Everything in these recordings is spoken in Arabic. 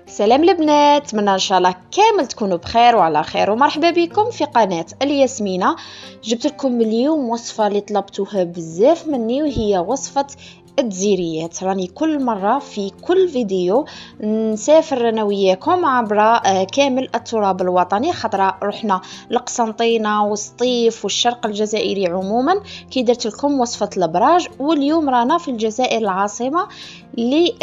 سلام البنات، نتمنى ان شاء الله كامل تكونوا بخير وعلى خير، ومرحبا بكم في قناه الياسمينه. جبت لكم اليوم وصفه اللي طلبتوها بزاف مني، وهي وصفه الدزيريات. راني كل مره في كل فيديو نسافر انا وياكم عبر كامل التراب الوطني، خضراء رحنا لقسنطينه وسطيف والشرق الجزائري عموما كي درت لكم وصفه الابراج. واليوم رانا في الجزائر العاصمه اللي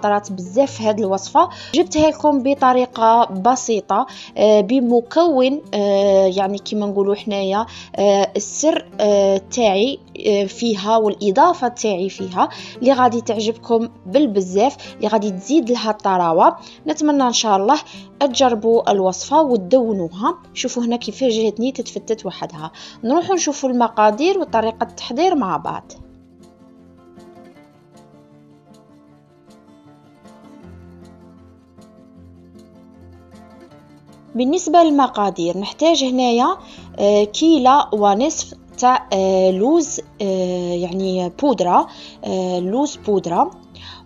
طرات بزاف هذه الوصفه. جبتها لكم بطريقه بسيطه بمكون يعني كما نقولوا حنايا السر تاعي فيها والاضافه تاعي فيها اللي غادي تعجبكم بالبزاف، اللي غادي تزيد لها الطراوه. نتمنى ان شاء الله تجربوا الوصفه وتدونوها. شوفوا هنا كيفاش جاتني تتفتت وحدها. نروحوا نشوفوا المقادير وطريقه التحضير مع بعض. بالنسبة للمقادير نحتاج هنايا كيلة ونصف تاع لوز، يعني بودرة، لوز بودرة.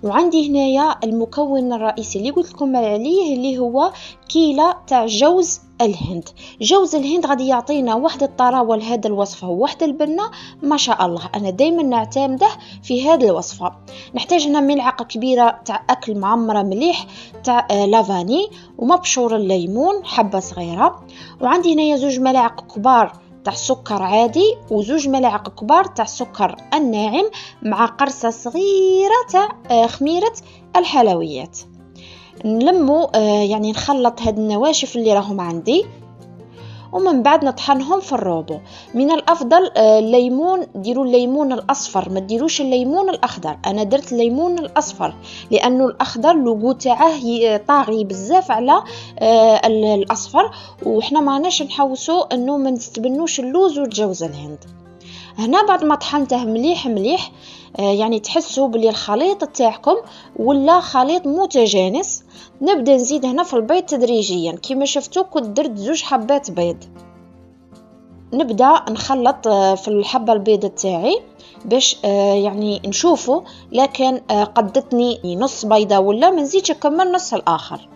وعندي هنايا المكون الرئيسي اللي قلت لكم عليه اللي هو كيلة تاع جوز الهند. جوز الهند غادي يعطينا واحد الطراوه لهذا الوصفه وواحد البنه ما شاء الله. انا دائما نعتمده في هذه الوصفه. نحتاج هنا ملعقه كبيره تاع اكل معمره مليح تاع لافاني، ومبشور الليمون حبه صغيره. وعندي هنايا 2 ملاعق كبار تاع سكر عادي، و2 ملاعق كبار تاع سكر الناعم، مع قرصه صغيره تاع خميره الحلويات. نلمو يعني نخلط هاد النواشف اللي راهم عندي، ومن بعد نطحنهم في الروبو. من الافضل الليمون ديروا الليمون الاصفر، ما ديروش الليمون الاخضر. انا درت الليمون الاصفر لانه الاخضر لوغو تاعه طاغي بزاف على الاصفر، وحنا ما راناش نحوسوا انه ما نستبنوش اللوز والجوز الهند. هنا بعد ما طحنته مليح مليح يعني تحسوا بلي الخليط تاعكم ولا خليط متجانس. نبدا نزيد هنا في البيض تدريجيا. كما شفتوا كنت درت 2 حبات بيض. نبدا نخلط في الحبه البيض تاعي باش يعني نشوفوا، لكن قدتني نص بيضه ولا ما نزيدش كمان نص الاخر.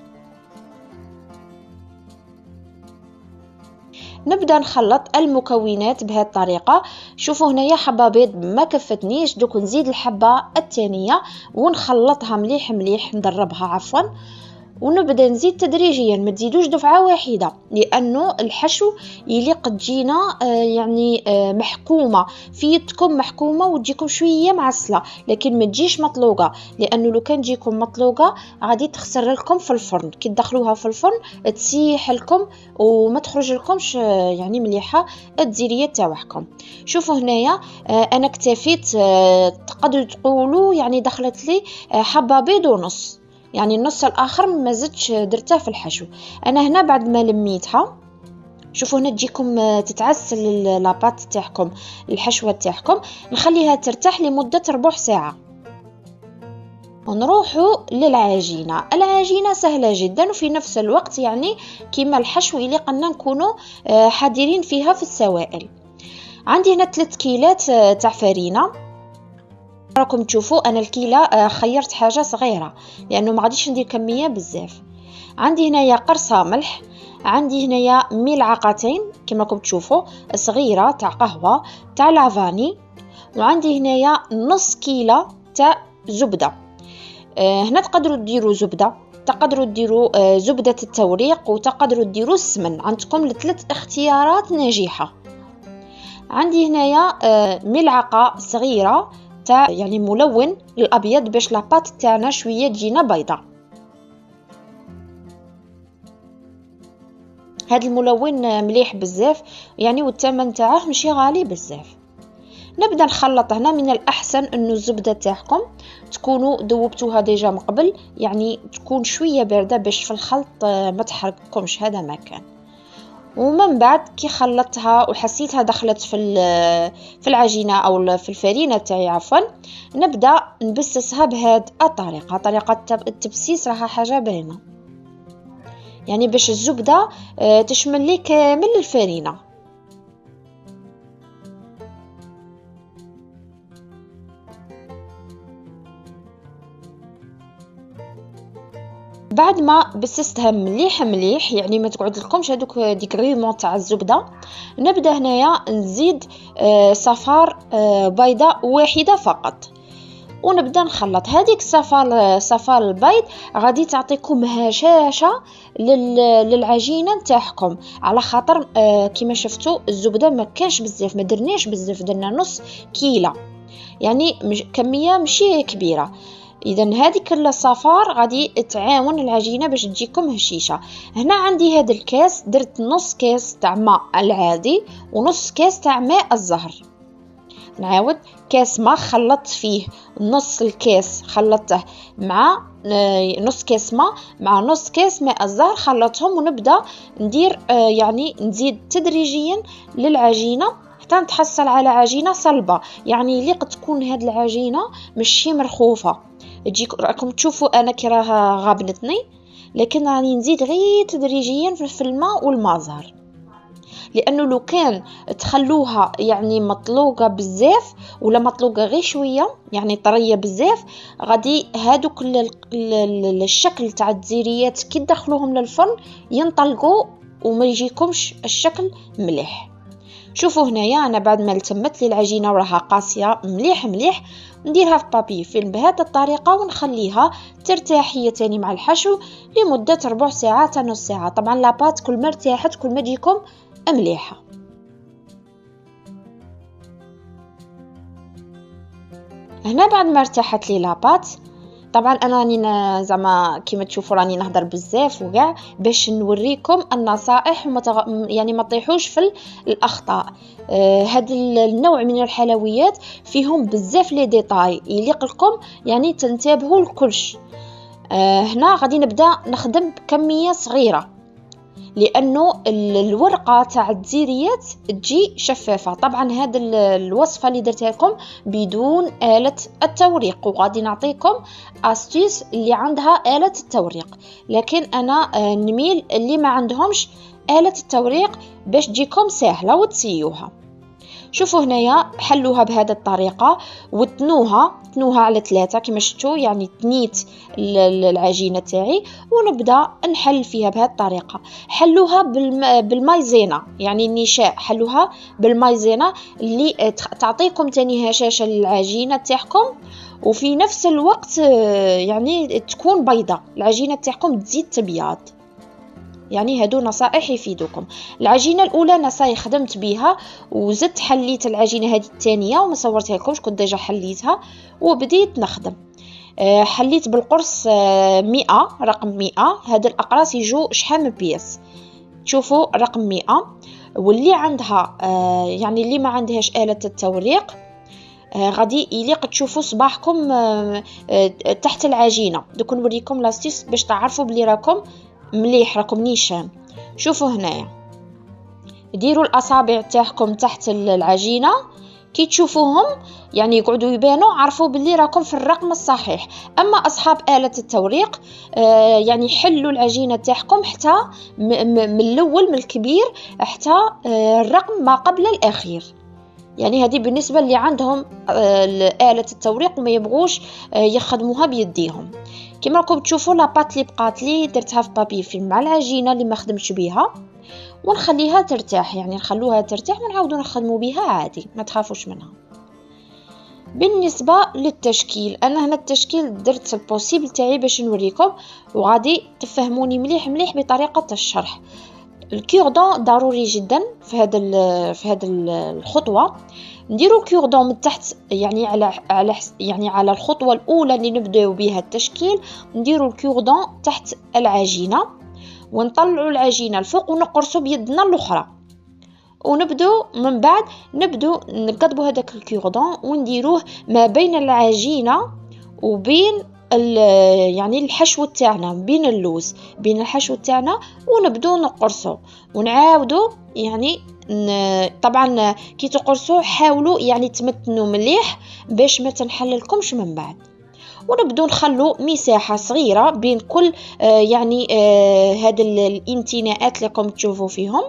نبدا نخلط المكونات بهذه الطريقه. شوفوا هنايا حبه بيض ما كفتنيش، دوك نزيد الحبه الثانيه ونخلطها مليح مليح، ندربها عفوا. ونبدا نزيد تدريجيا، ما تزيدوش دفعه واحده لانه الحشو يليق تجينا يعني محكومه في يدكم، محكومه وتجيكم شويه معسله، لكن ما تجيش مطلوقه، لانه لو كان تجيكم مطلوقه غادي تخسر لكم في الفرن. كي تدخلوها في الفرن تسيح لكم وما تخرج لكمش يعني مليحه الدزيريات تاعكم. شوفوا هنايا انا اكتفيت، تقدروا تقولوا يعني دخلت لي حبه بيض ونص، يعني النص الاخر ما زدتش درته في الحشو. انا هنا بعد ما لميتها شوفوا هنا تجيكم تتعسل لاباط تاعكم، الحشوه تاعكم، نخليها ترتاح لمده ربع ساعه. ونروحوا للعجينه. العجينه سهله جدا وفي نفس الوقت يعني كيما الحشو يليق لنا نكونوا حذرين فيها في السوائل. عندي هنا 3 كيلات تاع فرينه. راكم تشوفوا انا الكيله خيرت حاجه صغيره لانه ما غاديش ندير كميه بزاف. عندي هنايا قرصه ملح، عندي هنايا ملعقتين كما راكم تشوفوا صغيره تاع قهوه تاع لافاني، وعندي هنايا نص كيله تاع زبده. هنا تقدروا ديروا زبده، تقدروا ديروا زبده التوريق، وتقدروا ديروا السمن. عندكم ل3 اختيارات ناجحه. عندي هنايا ملعقه صغيره تاع يعني ملون الابيض باش لاباط تاعنا شويه تجينا بيضه. هذا الملون مليح بزاف يعني، والثمن تاعه ماشي غالي بزاف. نبدا نخلط. هنا من الاحسن انه الزبده تاعكم تكونوا ذوبتوها ديجا من قبل، يعني تكون شويه بارده باش في الخلط ما تحرقكمش، هذا ما كان. ومن بعد كي خلطتها وحسيتها دخلت في العجينه او في الفرينه تاعي عفوا، نبدا نبسسها بهذه الطريقه. طريقه التبسيس راها حاجه باينه، يعني باش الزبده تشمل لي كامل الفرينه. بعد ما بسستها مليح مليح، يعني ما تقعد لكمش هذوك ديك غيمون تاع الزبده، نبدا هنايا نزيد صفار بيضاء واحده فقط، ونبدا نخلط. هذيك صفار البيض غادي تعطيكم هشاشه للعجينه نتاعكم، على خاطر كما شفتوا الزبده ما كانش بزاف، ما درناش بزاف، درنا نص كيلة، يعني كميه ماشي كبيره. اذا هذيك الصفار غادي تعاون العجينه باش تجيكم هشيشه. هنا عندي هذا الكاس، درت نص كاس تاع ماء العادي ونص كاس تاع ماء الزهر. نعاود، كاس ماء خلطت فيه نص الكاس، خلطته مع نص كاس ماء مع نص كاس ماء الزهر، خلطهم ونبدا ندير يعني نزيد تدريجيا للعجينه حتى نتحصل على عجينه صلبه، يعني اللي قد تكون هذه العجينه ماشي مرخوفه. تجيك راكم تشوفوا انا كي راها غابنتني، لكن راني نزيد غير تدريجيا في الماء والماء زهر، لانه لو كان تخلوها يعني مطلوقه بزاف ولا مطلوقه غير شويه يعني طريه بزاف، غادي هادوك الشكل تاع الدزيريات كي تدخلوهم للفرن ينطلقوا وما يجيكمش الشكل مليح. شوفوا هنايا انا بعد ما التمت لي العجينه وراها قاسيه مليح مليح، نديرها في بابي فيلم بهذه الطريقه ونخليها ترتاح هي تاني مع الحشو لمده ربع ساعه حتى نص ساعه. طبعا لاباط كل ما ارتاحت كل ما تجيكم مليحه. هنا بعد ما ارتاحت لي لاباط، طبعا انا راني زعما كيما تشوفوا راني نهضر بزاف وكاع باش نوريكم النصائح يعني ما تطيحوش في الاخطاء. هذا النوع من الحلويات فيهم بزاف لي ديتاي يليق لكم، يعني تنتبهوا لكلش. هنا غادي نبدا نخدم بكميه صغيره، لانه الورقه تاع الدزيريات تجي شفافه. طبعا هذا الوصفه اللي درتها لكم بدون آلة التوريق، وغادي نعطيكم استيس اللي عندها آلة التوريق، لكن انا نميل اللي ما عندهمش آلة التوريق باش تجيكم سهله وتسيوها. شوفوا هنايا حلوها بهذه الطريقه وتنوها على 3 كما شفتوا، يعني تنيت العجينه تاعي ونبدا نحل فيها بهذه الطريقه. حلوها بالمايزينا، يعني النشاء حلوها بالمايزينا اللي تعطيكم تاني هشاشه للعجينه تاعكم، وفي نفس الوقت يعني تكون بيضة العجينه تاعكم تزيد تبيض. يعني هادو نصائح يفيدوكم. العجينه الاولى نصايح خدمت بها وزدت حليت العجينه هذه الثانيه وما صورتها لكمش، كنت ديجا حليتها وبديت نخدم. حليت بالقرص 100 رقم 100. هاد الاقراص يجوا شحال من بيس، تشوفوا رقم 100. واللي عندها يعني اللي ما عندهاش آلة التوريق غادي يليق تشوفوا صباحكم تحت العجينه. دوك نوريكم لاستيس باش تعرفوا بلي راكم مليح، راكم نيشان. شوفوا هنايا ديروا الاصابع تاعكم تحت العجينه، كي تشوفوهم يعني يقعدوا يبانوا عرفوا باللي راكم في الرقم الصحيح. اما اصحاب آلة التوريق يعني حلوا العجينه تاعكم حتى من الاول من الكبير حتى الرقم ما قبل الاخير، يعني هذه بالنسبه اللي عندهم آلة التوريق وما يبغوش يخدموها بيديهم. كما راكم تشوفوا لاباط اللي بقات لي درتها في بابي فيلم مع العجينه اللي ما خدمتش بيها، ونخليها ترتاح، يعني نخلوها ترتاح ونعاودوا نخدموا بها عادي، ما تخافوش منها. بالنسبه للتشكيل، انا هنا التشكيل درت البوسيبل تاعي باش نوريكم وغادي تفهموني مليح مليح بطريقه الشرح. الكيردون ضروري جدا في هذا الخطوه. نديروا الكيردون من تحت، يعني على الخطوه الاولى اللي نبداو بها التشكيل، نديروا الكيردون تحت العجينه ونطلعوا العجينه الفوق ونقرصوا بيدنا الاخرى، ونبدو من بعد نقضبوا هذاك الكيردون ونديروه ما بين العجينه وبين يعني الحشو تاعنا، بين اللوز بين الحشو تاعنا، ونبدو نقرصوا ونعاودوا. يعني طبعا كي تقرصوا حاولوا يعني تمتنوا مليح باش ما تنحللكمش من بعد، ونبدو نخلو مساحه صغيره بين كل يعني هاد الانتناءات اللي راكم تشوفوا فيهم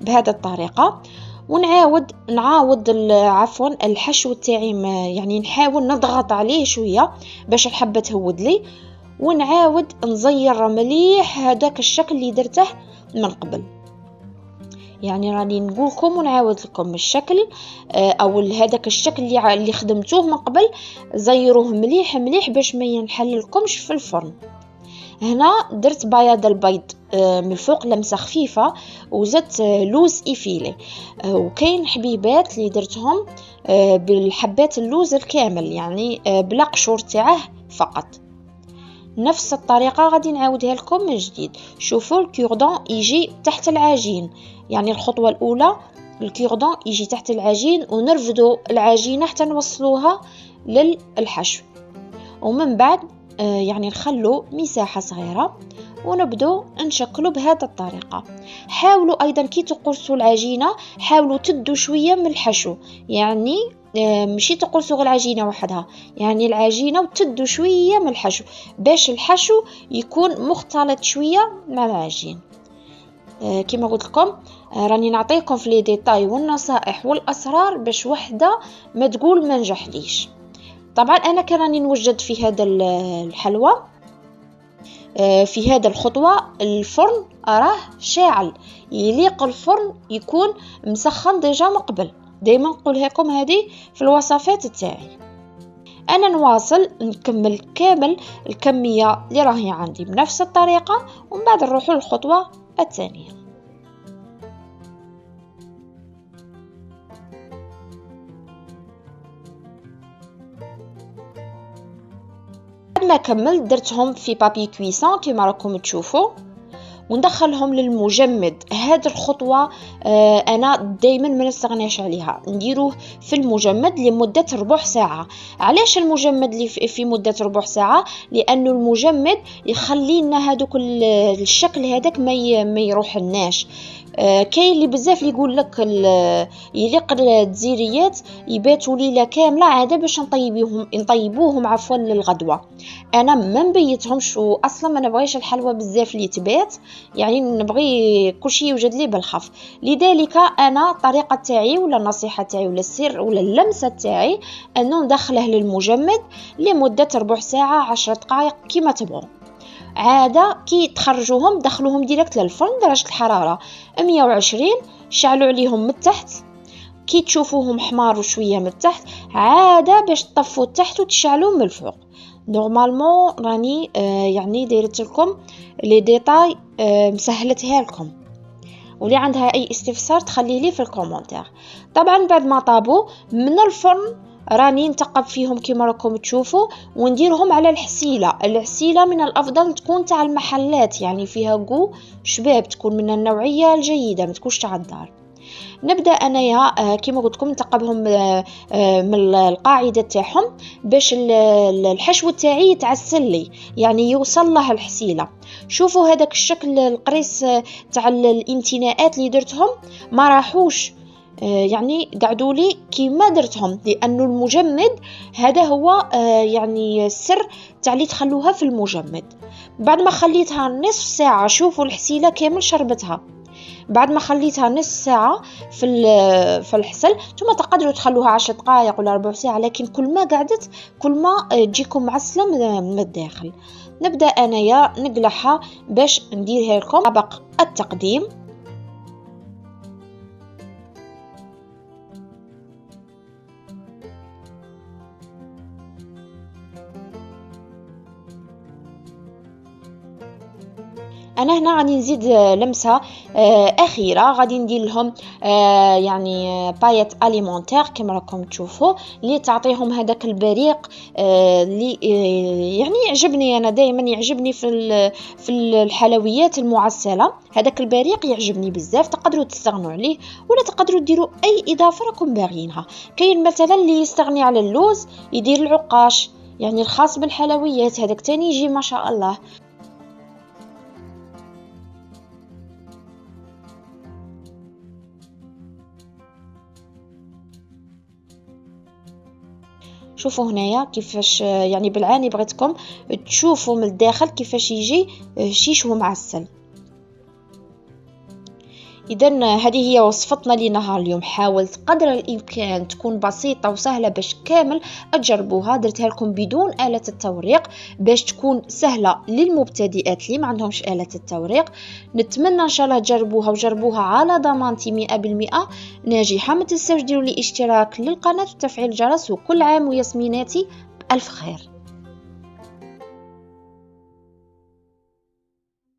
بهذه الطريقه. ونعاود عفوا الحشو تاعي يعني نحاول نضغط عليه شويه باش الحبه تهود لي، ونعاود نزير مليح هذاك الشكل اللي درته من قبل. يعني راني نقولكم ونعاود لكم الشكل او هذاك الشكل اللي خدمتوه من قبل، زيروه مليح مليح باش ما ينحللكمش في الفرن. هنا درت بياض البيض من الفوق لمسه خفيفه، وزدت لوز إفيلي، وكاين حبيبات اللي درتهم بالحبات اللوز الكامل، يعني بلا قشور تاعه فقط. نفس الطريقه غادي نعاودها لكم من جديد. شوفوا الكوردون يجي تحت العجين، يعني الخطوه الاولى الكوردون يجي تحت العجين، ونرفدوا العجينه حتى نوصلوها للحشو، ومن بعد يعني نخلو مساحة صغيرة ونبدو نشكله بهذه الطريقة. حاولوا أيضا كي تقرصوا العجينة حاولوا تدوا شوية من الحشو، يعني مشي تقرصوا غير العجينة وحدها، يعني العجينة وتدوا شوية من الحشو باش الحشو يكون مختلط شوية مع العجين. كما قلت لكم راني نعطيكم في لي ديتاي والنصائح والأسرار باش وحدة ما تقول ما نجحليش. طبعا أنا كراني نوجد في هذا الحلوى في هذا الخطوة الفرن راه شاعل، يليق الفرن يكون مسخن ديجا من قبل. دايما نقولها لكم هذه في الوصفات تاعي. أنا نواصل نكمل كامل الكمية اللي راهي عندي بنفس الطريقة، ومن بعد نروحوا للخطوة الثانية. ما كملت درتهم في بابي كويسون كما راكم تشوفوا، وندخلهم للمجمد. هذه الخطوة أنا دايما ما نستغناش عليها، نديروه في المجمد لمدة ربع ساعة. علاش المجمد في مدة ربع ساعة؟ لأنه المجمد يخلي لنا هذوك الشكل هذاك ما يروح لناش. كاين اللي بزاف اللي يقول لك يليق الدزيريات يباتوا ليله كامله عاده باش نطيبوهم عفوا للغدوه. انا ما نبيتهمش، واصلا ما نبغيش الحلوى بزاف اللي تبات، يعني نبغي كلشي يوجد لي بالخف. لذلك انا الطريقه تاعي ولا النصيحه تاعي ولا السر ولا اللمسه تاعي انه ندخله للمجمد لمده ربع ساعه 10 دقائق كما تبغوا. عادة كي تخرجوهم دخلوهم ديريكت للفرن درجة الحرارة 120، شعلوا عليهم من التحت. كي تشوفوهم حماروا شوية من التحت عادة باش تطفوا التحت وتشعلوا من الفوق. نورمالمون راني يعني دايرت لكم لي ديتاي مسهلتها لكم، واللي عندها اي استفسار تخلي لي في الكومنتير. طبعا بعد ما طابوا من الفرن راني نتقب فيهم كما راكم تشوفوا، ونديرهم على العسيلة من الافضل تكون تاع المحلات، يعني فيها قو شباب، تكون من النوعية الجيدة ما تكونش تاع الدار. نبدا انايا كما قلت لكم نتقبهم من القاعده تاعهم باش الحشو تاعي يتعسل لي، يعني يوصل له الحسيله. شوفوا هذاك الشكل القريص تاع الانتناءات اللي درتهم ما راحوش، يعني قعدوا لي كيما درتهم، لانه المجمد هذا هو يعني السر تاع اللي تخلوها في المجمد. بعد ما خليتها نصف ساعه شوفوا الحسيله كامل شربتها. بعد ما خليتها نص ساعة في الحسل، ثم تقدروا تخلوها 10 دقائق ولا ربع ساعة، لكن كل ما قعدت كل ما تجيكم معسلة من الداخل. نبدأ أنايا نقلعها باش نديرها لكم طبق التقديم. انا هنا غادي نزيد لمسه اخيره، غادي ندير لهم يعني بايت اليمونتير كما راكم تشوفوا اللي تعطيهم هذاك البريق اللي يعني يعجبني. انا دائما يعجبني في الحلويات المعسله هذاك البريق يعجبني بزاف. تقدروا تستغنوا عليه ولا تقدروا ديروا اي اضافه راكم باغيينها. كاين مثلا اللي يستغني على اللوز يدير العقاش، يعني الخاص بالحلويات، هذاك تاني يجي ما شاء الله. شوفوا هنايا كيفاش يعني بالعاني بغيتكم تشوفوا من الداخل كيفاش يجي شيش ومعسل. إذن هذه هي وصفتنا لنهار اليوم. حاولت قدر الإمكان تكون بسيطة وسهلة باش كامل تجربوها. درتها لكم بدون آلة التوريق باش تكون سهلة للمبتدئات اللي ما عندهمش آلة التوريق. نتمنى إن شاء الله تجربوها وجربوها على ضمانتي 100% ناجحة. ما تنساوش ديروا لي اشتراك للقناة وتفعيل الجرس، وكل عام وياسميناتي بألف خير.